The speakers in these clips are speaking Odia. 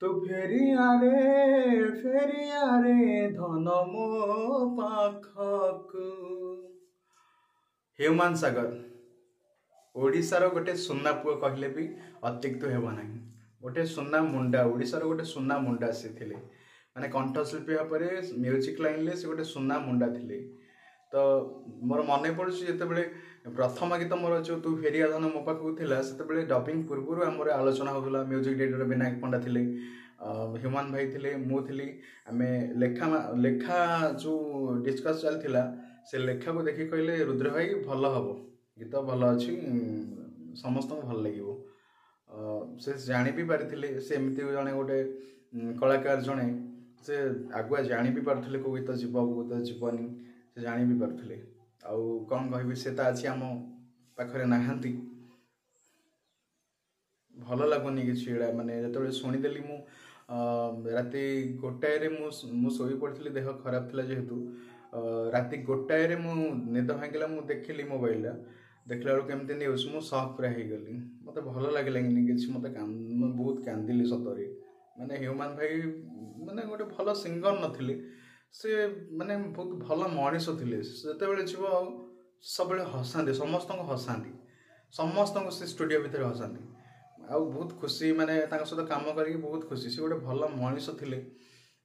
ତୁ ଫେରିଆ ରେ ଧନ ମୋ ପାଖକୁ। ହ୍ୟୁମାନ ସାଗର ଓଡ଼ିଶାର ଗୋଟେ ସୁନା ପୁଅ କହିଲେ ବି ଅତ୍ୟୁକ୍ତି ହେବ ନାହିଁ। ଗୋଟେ ସୁନା ମୁଣ୍ଡା, ଓଡ଼ିଶାର ଗୋଟେ ସୁନା ମୁଣ୍ଡା ସେ ଥିଲେ, ମାନେ କଣ୍ଠଶିଳ୍ପୀ ଭାବରେ ମ୍ୟୁଜିକ୍ ଲାଇନ୍ରେ ସେ ଗୋଟେ ସୁନା ମୁଣ୍ଡା ଥିଲେ। ତ ମୋର ମନେ ପଡ଼ୁଛି ଯେତେବେଳେ ପ୍ରଥମ ଗୀତ ମୋର ଯେଉଁ ତୁ ଫେରିଆ ଧନ ମୋ ପାଖକୁ ଥିଲା, ସେତେବେଳେ ଡବିଂ ପୂର୍ବରୁ ଆମର ଆଲୋଚନା ହେଉଥିଲା। ମ୍ୟୁଜିକ୍ ଡାଇରେକ୍ଟର ବିନାୟକ ପଣ୍ଡା ଥିଲେ, ହ୍ୟୁମାନ ଭାଇ ଥିଲେ, ମୁଁ ଥିଲି। ଆମେ ଲେଖା ଯେଉଁ ଡିସ୍କସ୍ ଚାଲିଥିଲା, ସେ ଲେଖାକୁ ଦେଖି କହିଲେ ରୁଦ୍ର ଭାଇ ଭଲ ହେବ, ଗୀତ ଭଲ ଅଛି, ସମସ୍ତଙ୍କୁ ଭଲ ଲାଗିବ। ସେ ଜାଣି ବି ପାରିଥିଲେ, ସେ ଏମିତି ଜଣେ ଗୋଟେ କଳାକାର, ଜଣେ ସେ ଆଗୁଆ ଜାଣି ବି ପାରୁଥିଲେ କେଉଁ ଗୀତ ଯିବ କେଉଁ ଗୀତ ଯିବନି, ସେ ଜାଣି ବି ପାରୁଥିଲେ। ଆଉ କ'ଣ କହିବି, ସେ ତ ଆଜି ଆମ ପାଖରେ ନାହାନ୍ତି। ଭଲ ଲାଗୁନି କିଛି ଏଇଟା, ମାନେ ଯେତେବେଳେ ଶୁଣିଦେଲି ମୁଁ ରାତି 1ଟାରେ ମୁଁ ଶୋଇ ପଡ଼ିଥିଲି, ଦେହ ଖରାପ ଥିଲା ଯେହେତୁ। ରାତି 1ଟାରେ ମୁଁ ନିଦ ଭାଙ୍ଗିଲା, ମୁଁ ଦେଖିଲି ମୋବାଇଲଟା, ଦେଖିଲା ବେଳକୁ କେମିତି ନ୍ୟୁଜ୍, ମୁଁ ସକ୍ ପୁରା ହେଇଗଲି। ମୋତେ ଭଲ ଲାଗିଲାନି କିଛି, ମୁଁ ବହୁତ କାନ୍ଦିଲି ସତରେ। ମାନେ ହ୍ୟୁମାନ ଭାଇ ମାନେ ଗୋଟେ ଭଲ ସିଙ୍ଗର ନଥିଲେ, ସେ ମାନେ ବହୁତ ଭଲ ମଣିଷ ଥିଲେ। ଯେତେବେଳେ ଯିବ ସବୁବେଳେ ହସାନ୍ତି, ସମସ୍ତଙ୍କୁ ହସାନ୍ତି, ସମସ୍ତଙ୍କୁ ସେ ଷ୍ଟୁଡ଼ିଓ ଭିତରେ ହସାନ୍ତି। ଆଉ ବହୁତ ଖୁସି, ମାନେ ତାଙ୍କ ସହିତ କାମ କରିକି ବହୁତ ଖୁସି। ସେ ଗୋଟେ ଭଲ ମଣିଷ ଥିଲେ।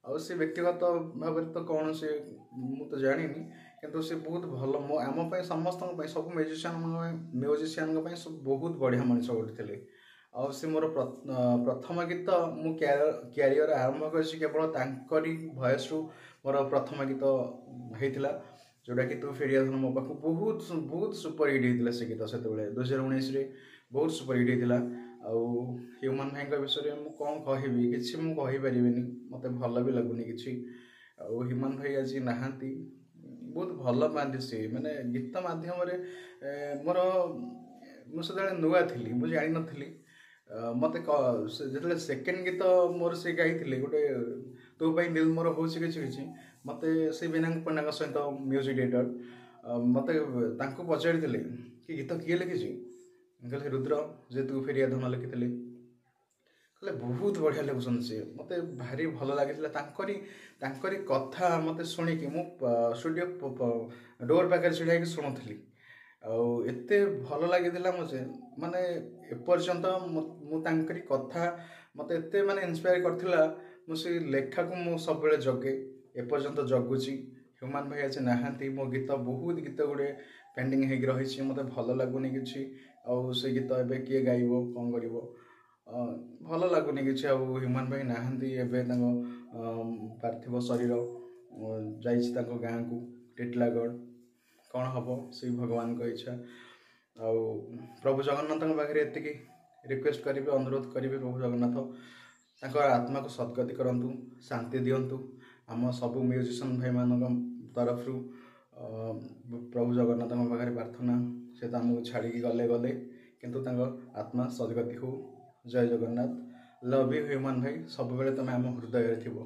ଆଉ ସେ ବ୍ୟକ୍ତିଗତ ଭାବରେ ତ କ'ଣ ସେ ମୁଁ ତ ଜାଣିନି, କିନ୍ତୁ ସେ ବହୁତ ଭଲ ଆମ ପାଇଁ, ସମସ୍ତଙ୍କ ପାଇଁ, ସବୁ ମ୍ୟୁଜିସିଆନଙ୍କ ପାଇଁ ସବୁ ବହୁତ ବଢ଼ିଆ ମଣିଷ ଗୋଟେ ଥିଲେ। ଆଉ ସେ ମୋର ପ୍ରଥମ ଗୀତ, ମୁଁ କ୍ୟାରିୟର ଆରମ୍ଭ କରିଛି କେବଳ ତାଙ୍କରି ଭଏସ୍ରୁ। ମୋର ପ୍ରଥମ ଗୀତ ହେଇଥିଲା ଯେଉଁଟାକି ତୁ ଫେରିଆ ଧନ ମୋ ପାଖକୁ। ବହୁତ ସୁପର ହିଟ୍ ହେଇଥିଲା ସେ ଗୀତ ସେତେବେଳେ 2019ରେ, ବହୁତ ସୁପର ହିଟ୍ ହେଇଥିଲା। ଆଉ ହ୍ୟୁମାନ ଭାଇଙ୍କ ବିଷୟରେ ମୁଁ କ'ଣ କହିବି, କିଛି ମୁଁ କହିପାରିବିନି, ମୋତେ ଭଲ ବି ଲାଗୁନି କିଛି। ଆଉ ହ୍ୟୁମାନ ଭାଇ ଆଜି ନାହାନ୍ତି। ବହୁତ ଭଲ ପାଆନ୍ତି ସେ, ମାନେ ଗୀତ ମାଧ୍ୟମରେ ମୁଁ ସେତେବେଳେ ନୂଆ ଥିଲି, ମୁଁ ଜାଣିନଥିଲି। ମୋତେ ଯେତେବେଳେ ସେକେଣ୍ଡ ଗୀତ ମୋର ସେ ଗାଇଥିଲେ, ଗୋଟେ ତୋ ପାଇଁ ଦିଲ୍ ମୋର ହେଉଛି କିଛି କିଛି, ମୋତେ ସେ ବିନାୟକ ପଣ୍ଡାଙ୍କ ସହିତ ମ୍ୟୁଜିକ୍ ଡାଇରେକ୍ଟର ମୋତେ ତାଙ୍କୁ ପଚାରିଥିଲେ କି ଗୀତ କିଏ ଲେଖିଛି? କହିଲେ ରୁଦ୍ର, ଯେ ତୁ ଫେରିଆ ଧନ ଲେଖିଥିଲେ। କହିଲେ ବହୁତ ବଢ଼ିଆ ଲେଖୁଛନ୍ତି ସେ, ମୋତେ ଭାରି ଭଲ ଲାଗିଥିଲା ତାଙ୍କରି କଥା ମୋତେ ଶୁଣିକି। ମୁଁ ଷ୍ଟୁଡ଼ିଓ ଡୋର୍ ପାଖରେ ଛିଡ଼ା ହେଇକି ଶୁଣୁଥିଲି, ଆଉ ଏତେ ଭଲ ଲାଗିଥିଲା ମୋତେ, ମାନେ ଏପର୍ଯ୍ୟନ୍ତ ମୁଁ ତାଙ୍କରି କଥା ମୋତେ ଏତେ ମାନେ ଇନ୍ସପାୟାର କରିଥିଲା। ମୁଁ ସେ ଲେଖାକୁ ମୁଁ ସବୁବେଳେ ଜଗେ, ଏପର୍ଯ୍ୟନ୍ତ ଜଗୁଛି। ହ୍ୟୁମାନ ଭାଇ ଆଜି ନାହାନ୍ତି। ମୋ ଗୀତ, ବହୁତ ଗୀତ ଗୁଡ଼ିଏ ପେଣ୍ଡିଂ ହେଇକି ରହିଛି, ମୋତେ ଭଲ ଲାଗୁନି କିଛି। ଆଉ ସେ ଗୀତ ଏବେ କିଏ ଗାଇବ, କ'ଣ କରିବ, ଭଲ ଲାଗୁନି କିଛି। ଆଉ ହ୍ୟୁମାନ ଭାଇ ନାହାନ୍ତି ଏବେ, ତାଙ୍କ ପାର୍ଥିବ ଶରୀର ଯାଇଛି ତାଙ୍କ ଗାଁକୁ ଟିଟିଲାଗଡ଼। କ'ଣ ହେବ ସେଇ ଭଗବାନଙ୍କ ଇଚ୍ଛା। ଆଉ ପ୍ରଭୁ ଜଗନ୍ନାଥଙ୍କ ପାଖରେ ଏତିକି ରିକ୍ୱେଷ୍ଟ କରିବି, ଅନୁରୋଧ କରିବି, ପ୍ରଭୁ ଜଗନ୍ନାଥ ତାଙ୍କ ଆତ୍ମାକୁ ସଦ୍ଗତି କରନ୍ତୁ, ଶାନ୍ତି ଦିଅନ୍ତୁ। ଆମ ସବୁ ମ୍ୟୁଜିସିଆନ୍ ଭାଇମାନଙ୍କ ତରଫରୁ ପ୍ରଭୁ ଜଗନ୍ନାଥଙ୍କ ପାଖରେ ପ୍ରାର୍ଥନା। ସେ ତ ଆମକୁ ଛାଡ଼ିକି ଗଲେ, କିନ୍ତୁ ତାଙ୍କ ଆତ୍ମା ସଦ୍ଗତି ହଉ। ଜୟ ଜଗନ୍ନାଥ। ଲଭ୍ ୟୁ ହ୍ୟୁମାନ ଭାଇ, ସବୁବେଳେ ତୁମେ ଆମ ହୃଦୟରେ ଥିବ।